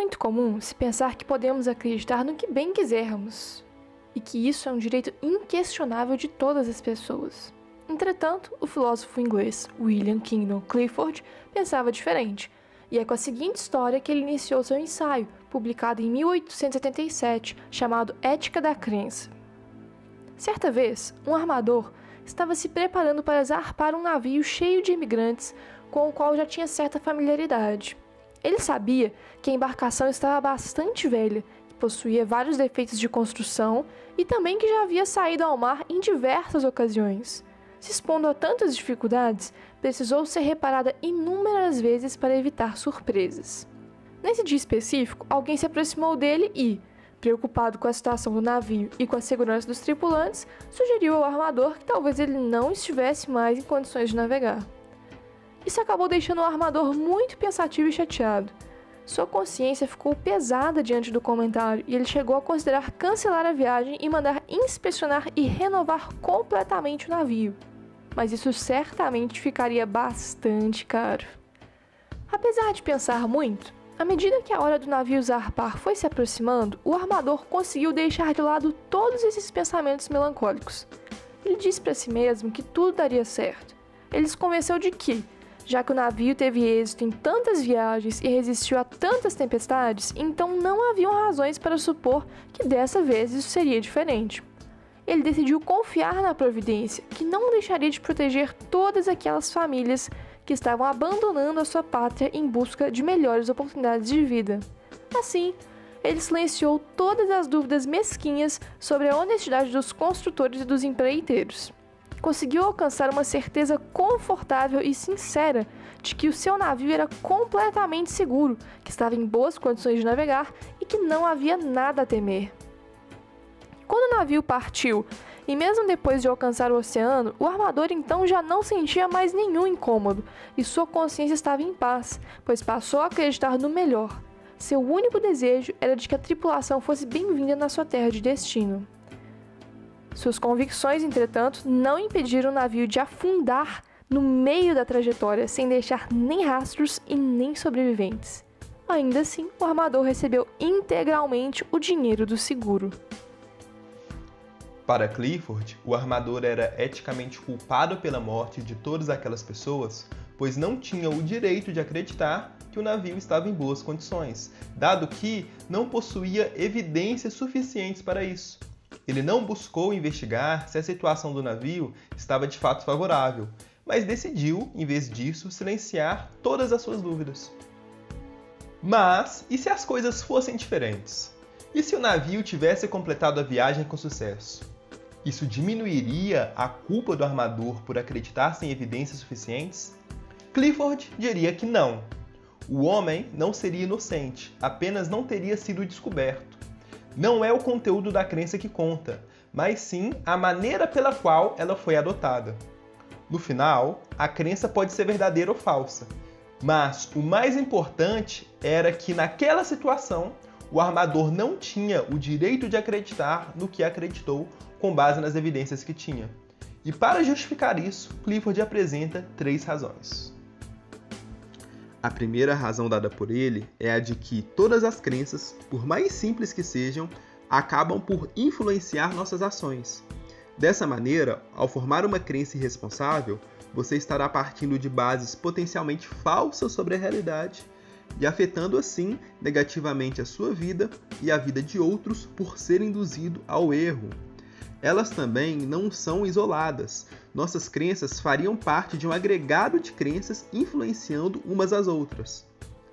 muito comum se pensar que podemos acreditar no que bem quisermos, e que isso é um direito inquestionável de todas as pessoas. Entretanto, o filósofo inglês William Kingdon Clifford pensava diferente, e é com a seguinte história que ele iniciou seu ensaio, publicado em 1877, chamado Ética da Crença. Certa vez, um armador estava se preparando para zarpar um navio cheio de imigrantes com o qual já tinha certa familiaridade. Ele sabia que a embarcação estava bastante velha, que possuía vários defeitos de construção e também que já havia saído ao mar em diversas ocasiões. Se expondo a tantas dificuldades, precisou ser reparada inúmeras vezes para evitar surpresas. Nesse dia específico, alguém se aproximou dele e, preocupado com a situação do navio e com a segurança dos tripulantes, sugeriu ao armador que talvez ele não estivesse mais em condições de navegar. Isso acabou deixando o armador muito pensativo e chateado. Sua consciência ficou pesada diante do comentário e ele chegou a considerar cancelar a viagem e mandar inspecionar e renovar completamente o navio. Mas isso certamente ficaria bastante caro. Apesar de pensar muito, à medida que a hora do navio zarpar foi se aproximando, o armador conseguiu deixar de lado todos esses pensamentos melancólicos. Ele disse para si mesmo que tudo daria certo. Ele se convenceu de que, já que o navio teve êxito em tantas viagens e resistiu a tantas tempestades, então não haviam razões para supor que dessa vez isso seria diferente. Ele decidiu confiar na providência, que não deixaria de proteger todas aquelas famílias que estavam abandonando a sua pátria em busca de melhores oportunidades de vida. Assim, ele silenciou todas as dúvidas mesquinhas sobre a honestidade dos construtores e dos empreiteiros. Conseguiu alcançar uma certeza confortável e sincera de que o seu navio era completamente seguro, que estava em boas condições de navegar e que não havia nada a temer. Quando o navio partiu, e mesmo depois de alcançar o oceano, o armador então já não sentia mais nenhum incômodo e sua consciência estava em paz, pois passou a acreditar no melhor. Seu único desejo era de que a tripulação fosse bem-vinda na sua terra de destino. Suas convicções, entretanto, não impediram o navio de afundar no meio da trajetória, sem deixar nem rastros e nem sobreviventes. Ainda assim, o armador recebeu integralmente o dinheiro do seguro. Para Clifford, o armador era eticamente culpado pela morte de todas aquelas pessoas, pois não tinha o direito de acreditar que o navio estava em boas condições, dado que não possuía evidências suficientes para isso. Ele não buscou investigar se a situação do navio estava de fato favorável, mas decidiu, em vez disso, silenciar todas as suas dúvidas. Mas, e se as coisas fossem diferentes? E se o navio tivesse completado a viagem com sucesso? Isso diminuiria a culpa do armador por acreditar sem evidências suficientes? Clifford diria que não. O homem não seria inocente, apenas não teria sido descoberto. Não é o conteúdo da crença que conta, mas sim a maneira pela qual ela foi adotada. No final, a crença pode ser verdadeira ou falsa, mas o mais importante era que naquela situação, o armador não tinha o direito de acreditar no que acreditou com base nas evidências que tinha. E para justificar isso, Clifford apresenta 3 razões. A primeira razão dada por ele é a de que todas as crenças, por mais simples que sejam, acabam por influenciar nossas ações. Dessa maneira, ao formar uma crença irresponsável, você estará partindo de bases potencialmente falsas sobre a realidade e afetando assim negativamente a sua vida e a vida de outros por ser induzido ao erro. Elas também não são isoladas. Nossas crenças fariam parte de um agregado de crenças influenciando umas às outras.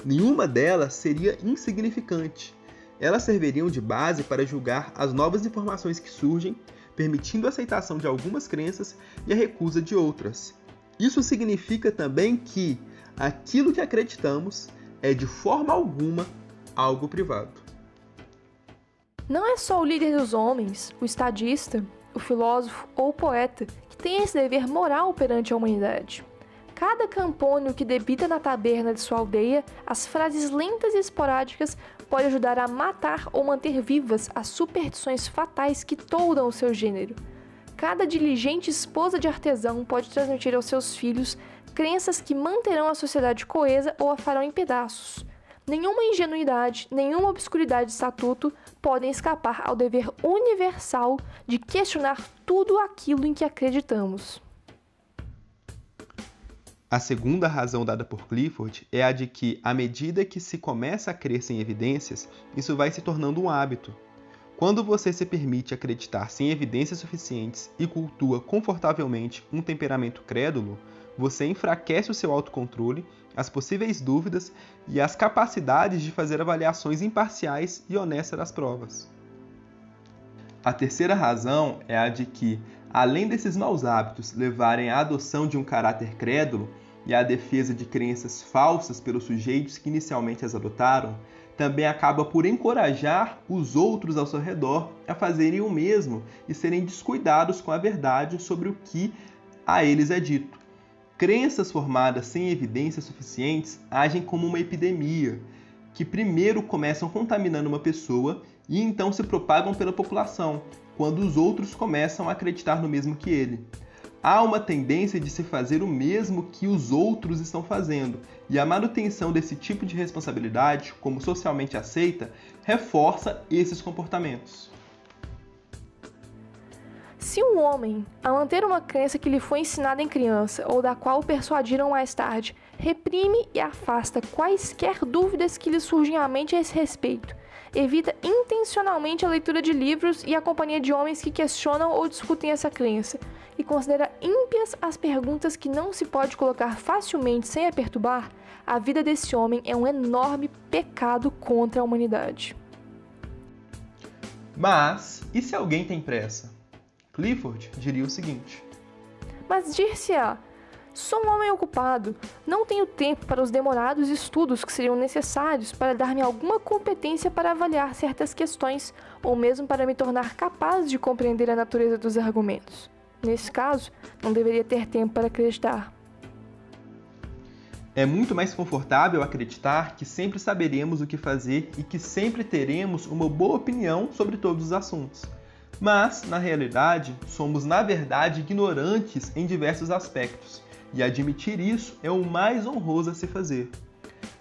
Nenhuma delas seria insignificante. Elas serviriam de base para julgar as novas informações que surgem, permitindo a aceitação de algumas crenças e a recusa de outras. Isso significa também que aquilo que acreditamos é de forma alguma algo privado. Não é só o líder dos homens, o estadista, o filósofo ou o poeta que tem esse dever moral perante a humanidade. Cada campônio que debita na taberna de sua aldeia, as frases lentas e esporádicas pode ajudar a matar ou manter vivas as superstições fatais que toldam o seu gênero. Cada diligente esposa de artesão pode transmitir aos seus filhos crenças que manterão a sociedade coesa ou a farão em pedaços. Nenhuma ingenuidade, nenhuma obscuridade de estatuto podem escapar ao dever universal de questionar tudo aquilo em que acreditamos. A segunda razão dada por Clifford é a de que, à medida que se começa a crer sem evidências, isso vai se tornando um hábito. Quando você se permite acreditar sem evidências suficientes e cultua confortavelmente um temperamento crédulo, você enfraquece o seu autocontrole, as possíveis dúvidas e as capacidades de fazer avaliações imparciais e honestas das provas. A terceira razão é a de que, além desses maus hábitos levarem à adoção de um caráter crédulo e à defesa de crenças falsas pelos sujeitos que inicialmente as adotaram, também acaba por encorajar os outros ao seu redor a fazerem o mesmo e serem descuidados com a verdade sobre o que a eles é dito. Crenças formadas sem evidências suficientes agem como uma epidemia, que primeiro começam contaminando uma pessoa e então se propagam pela população, quando os outros começam a acreditar no mesmo que ele. Há uma tendência de se fazer o mesmo que os outros estão fazendo, e a manutenção desse tipo de responsabilidade, como socialmente aceita, reforça esses comportamentos. Se um homem, ao manter uma crença que lhe foi ensinada em criança ou da qual o persuadiram mais tarde, reprime e afasta quaisquer dúvidas que lhe surgem à mente a esse respeito, evita intencionalmente a leitura de livros e a companhia de homens que questionam ou discutem essa crença, e considera ímpias as perguntas que não se pode colocar facilmente sem a perturbar, a vida desse homem é um enorme pecado contra a humanidade. Mas, e se alguém tem pressa? Clifford diria o seguinte: Mas dir-se-á, sou um homem ocupado, não tenho tempo para os demorados estudos que seriam necessários para dar-me alguma competência para avaliar certas questões, ou mesmo para me tornar capaz de compreender a natureza dos argumentos. Nesse caso, não deveria ter tempo para acreditar. É muito mais confortável acreditar que sempre saberemos o que fazer e que sempre teremos uma boa opinião sobre todos os assuntos. Mas, na realidade, somos na verdade ignorantes em diversos aspectos, e admitir isso é o mais honroso a se fazer.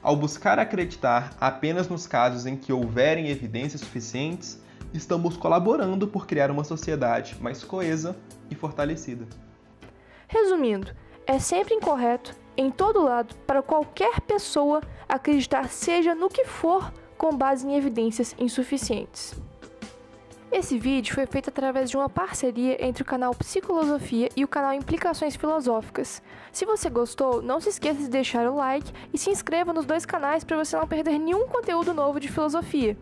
Ao buscar acreditar apenas nos casos em que houverem evidências suficientes, estamos colaborando por criar uma sociedade mais coesa e fortalecida. Resumindo, é sempre incorreto, em todo lado, para qualquer pessoa acreditar seja no que for com base em evidências insuficientes. Esse vídeo foi feito através de uma parceria entre o canal Psicolosofia e o canal Implicações Filosóficas. Se você gostou, não se esqueça de deixar o like e se inscreva nos dois canais para você não perder nenhum conteúdo novo de filosofia.